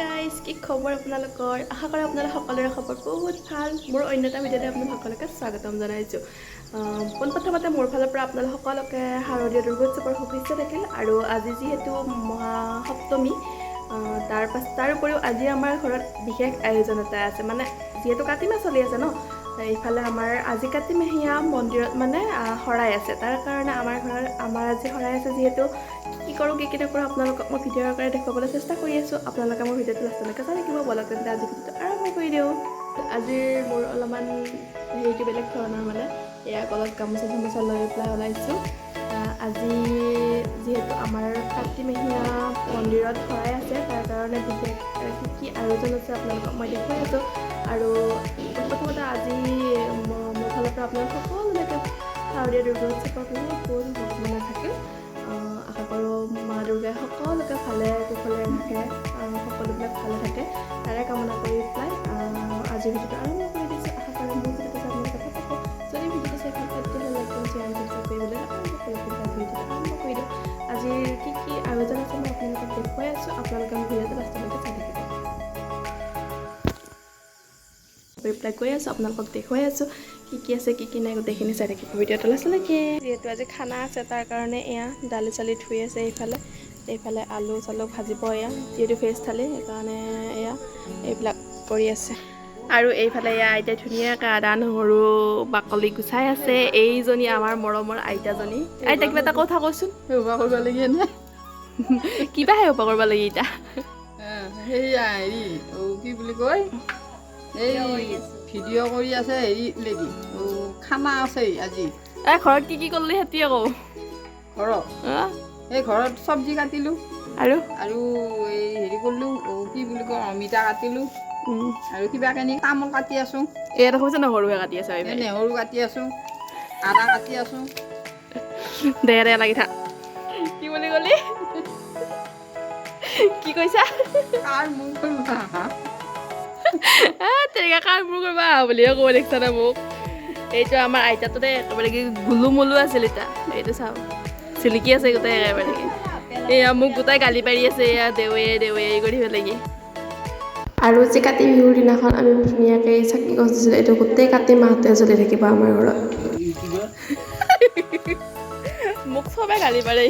Guys, কি খবৰ আপোনালোকৰ? আশা কৰোঁ আপোনালোক সকলোৰে খবৰ বহুত ভাল। মোৰ অন্য এটা ভিডিঅ'তে আপোনালোক সকলোকে স্বাগতম জনাইছোঁ। পোনপ্ৰথমতে মোৰ ফালৰ পৰা আপোনালোক সকলোকে শাৰদীয় দুৰ্গোৎসৱৰ শুভেচ্ছা থাকিল। আৰু আজি যিহেতু মহাসপ্তমী, তাৰ উপৰিও আজি আমাৰ ঘৰত বিশেষ আয়োজন এটা আছে। মানে যিহেতু কাতি মাহ চলি আছে ন, এইফালে আমাৰ আজি কাতি মাহীয়া মন্দিৰত মানে শৰাই আছে। তাৰ কাৰণে আমাৰ আজি শৰাই আছে। যিহেতু কি কৰোঁ কি নকৰোঁ আপোনালোকক মই ভিডিঅ'ৰ আকাৰে দেখুৱাবলৈ চেষ্টা কৰি আছোঁ। আপোনালোকে মোৰ ভিডিঅ'টো লাষ্টলৈকে চাই থাকিব। বলক তেন্তে আজি ভিডিঅ'টো আৰম্ভ কৰি দিওঁ। আজিৰ মোৰ অলপমান হেৰিটো বেলেগ ধৰণৰ, মানে এয়া গলত গামোচা লৈ পেলাই ওলাইছোঁ। আজি যিহেতু আমাৰ কাতিমাহীয়া মন্দিৰত শৰাই আছে, তাৰ কাৰণে বিশেষ কি আয়োজন আছে আপোনালোকক মই দেখুৱাই আছোঁ। আৰু প্ৰথমতে আজি মোৰ ফালৰ পৰা আপোনালোক সকলোলৈকে শাৰদীয় দুৰ্গোৎসৱৰ বহুত শুভকামনা থাকিল। আশা কৰোঁ মা দুৰ্গাই সকলোকে ভালে কুশলে ৰাখে, সকলোবিলাক ভালে থাকে, তাৰে কামনা কৰি পেলাই আজিৰ ভিডিঅ'টো আৰম্ভ কৰি দিছোঁ। আশা কৰোঁ মোৰ ভিডিঅ'টো আপোনালোকে ভাল পাব। যদি ভিডিঅ'টো চাই ভাল পায় তেতিয়াহ'লে লাইক কৰি শ্বেয়াৰ সাবস্ক্ৰাইব কৰিবলৈ ভিডিঅ'টো আৰম্ভ কৰি দিওঁ। আজিৰ কি আয়োজন আছে মই আপোনালোকক দেখুৱাই আছোঁ। আপোনালোকে মোৰ ভিডিঅ'টো লাষ্টলৈকে চাই থাকিব। ৰিপ্লাই কৰি আছোঁ, আপোনালোকক দেখুৱাই আছোঁ কি আছে কি নাই গোটেইখিনি চাই থাকিব ভিডিঅ'টো লাষ্টলৈকে। যিহেতু আজি খানা আছে, তাৰ কাৰণে এয়া দালি চালি ধুই আছে। এইফালে আলু চালু ভাজিব, এয়া যিহেতু ভেজ থালি, সেইকাৰণে এয়া এইবিলাক কৰি আছে। আৰু এইফালে এয়া আইতাই ধুনীয়াকৈ আদা নহৰু বাকলি গুচাই আছে। এইজনী আমাৰ মৰমৰ আইতাজনী। আইতা কিবা এটা কথা কচোন। সেৱা কৰিব লাগে নে? কিবা সেৱা কৰিব লাগে এতিয়া? সেয়া হেৰি কি বুলি কয়, এই ভিডিঅ' কৰি আছে হেৰি লাগি খানা আছে আজি। ঘৰত কি কৰিলি সেতি আকৌ? ঘৰত এই ঘৰত চব্জি কাটিলোঁ আৰু এই হেৰি কৰিলোঁ, কি বুলি কয় অমিতা কাটিলোঁ আৰু কিবা কিনি তামোল কাটি আছোঁ। এয়া দেখোন নহৰুহে কাটি আছে। নহৰু কাটি আছোঁ, আদা কাটি আছোঁ। দে লাগি থাক। কি বুলি ক'লি? কি কৈছা? কাৰ মোৰ কৰিবা তেনেকৈ কাৰ মোৰ কৰিবা বুলিহে ক'ব দেখিছা নে মোক? এইটো আমাৰ আইতাটো দে একেবাৰে কি গুলু মুলু আছিল। এতিয়া এইটো চাওঁ চিলিকি আছে গোটেই একেবাৰে। এয়া মোক গোটাই গালি পাৰি আছে, এয়া দেৱে কৰি থাকিব লাগি। আৰু যে কাতি বিহুৰ দিনাখন আমি ধুনীয়াকৈ চাকি গছ দিছিলোঁ। এইটো গোটেই কাতি মাহতে জ্বলি থাকিব আমাৰ ঘৰত। মোক চবে গালি পাৰে,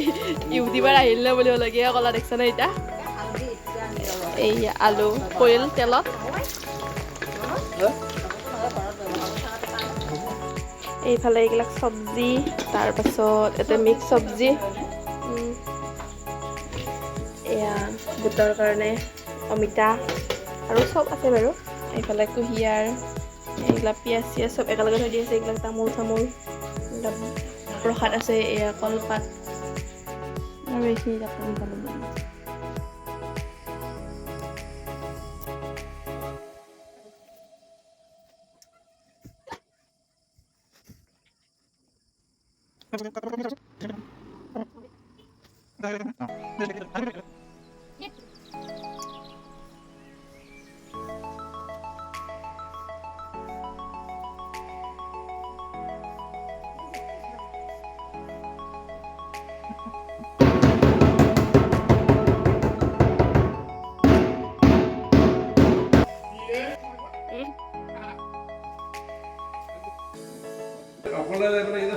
ইউটিউবাৰ আহিলে বুলি হ'লেগৈ ক'লা দেখিছা নে? এতিয়া এই আলু পৰিল তেলত। এইফালে এইবিলাক চব্জি, তাৰপাছত এটা মিক্স চব্জি, এয়া বুটৰ কাৰণে অমিতা আৰু চব আছে বাৰু। এইফালে কুঁহিয়াৰ, এইবিলাক পিঁয়াজ চিয়াজ চব একেলগে থৈ দি আছে। এইবিলাক তামোল চামোল, এইবিলাক প্ৰসাদ আছে, এয়া কলপাত আৰু এইখিনি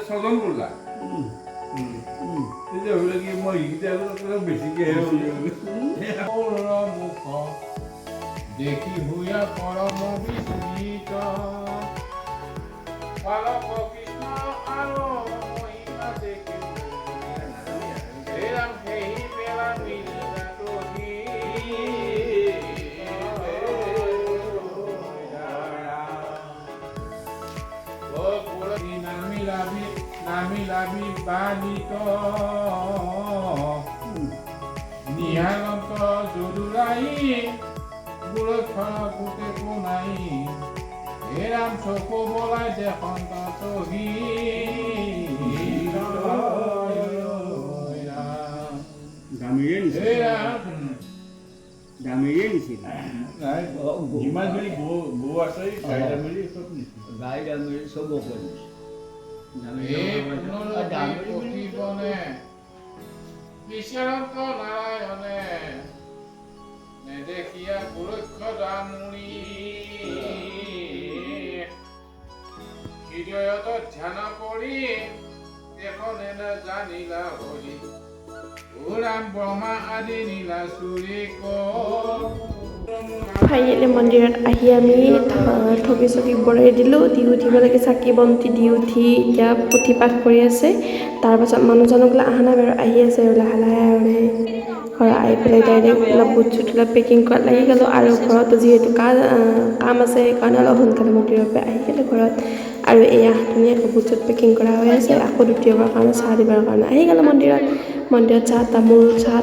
ছজন কৰিলা কি মই বেছিকে মুখ দেখি ভূঞা পৰম বিস্মিত কৃষ্ণ আৰু মহিমা দেখি সেই পেলা নামি বাণিত নিহান্ত জৰুৰাই গুৰক্ষণ গোটে কোনাই হেৰাম চকু বলাই দেখন্ত তহি যিমানখিনি গৰু আছে গাই দামেৰি চব নাৰায়ণে নেদেখিয়া সুৰক্ষতামুনি হৃদয়ত ধ্যান কৰি এখনে জানিলা হৰি ওৰাম ব্ৰহ্মা আদি নীলা চুৰি ফাইনেলি মন্দিৰত আহি আমি ঠগি চগি বৰাই দিলোঁ, দি উঠিব লাগে চাকি বন্তি দি উঠি এতিয়া পুথি পাঠ কৰি আছে। তাৰপাছত মানুহজনক অহা নাই বাৰু, আহি আছে আৰু লাহে লাহে আৰু ঘৰত আহি পেলাই ডাইৰেক্ট অলপ বুট চুট অলপ পেকিং কৰাত লাগি গ'লোঁ। আৰু ঘৰতো যিহেতু কাম আছে সেইকাৰণে অলপ সোনকালে মন্দিৰৰ পৰা আহি গ'লোঁ ঘৰত। আৰু এয়া ধুনীয়াকৈ বুট চুট পেকিং কৰা হৈ আছে, আকৌ দ্বিতীয়বাৰ কাৰণে চাহ দিবৰ কাৰণে আহি গ'লোঁ মন্দিৰত চাহ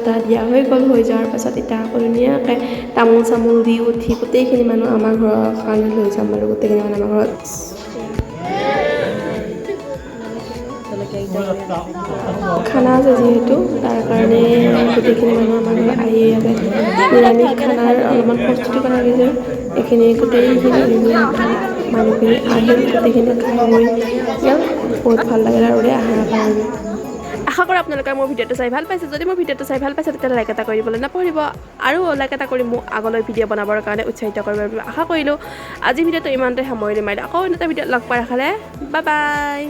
তাহ দিয়া হৈ গ'ল। হৈ যোৱাৰ পাছত এতিয়া আকৌ ধুনীয়াকৈ তামোল চামোল দি উঠি গোটেইখিনি মানুহ আমাৰ ঘৰৰ কাৰণে লৈ যাম আৰু গোটেইখিনি মানুহ আমাৰ ঘৰত খানা আছে যিহেতু তাৰ কাৰণে গোটেইখিনি মানুহ আমাৰ ঘৰত আহি ইয়াতে নিৰামিষ খানাৰ অলপমান প্ৰস্তুতি কৰা গৈছে। এইখিনি গোটেইখিনি মানুহখিনি আহিল, গোটেইখিনি খাই বৈ বহুত ভাল লাগিল আৰু অহাৰ কাৰণে। আশা কৰোঁ আপোনালোকে মোৰ ভিডিঅ'টো চাই ভাল পাইছে। যদি মোৰ ভিডিঅ'টো চাই ভাল পাইছে তেতিয়াহ'লে লাইক এটা কৰিবলৈ নাপাহৰিব, আৰু লাইক এটা কৰি মোক আগলৈ ভিডিঅ' বনাবৰ কাৰণে উৎসাহিত কৰিব বুলি আশা কৰিলোঁ। আজি ভিডিঅ'টো ইমানতে সামৰণি মাৰিলোঁ। আকৌ এটা ভিডিঅ'ত লগ পাই ৰাখালে, বাই বাই।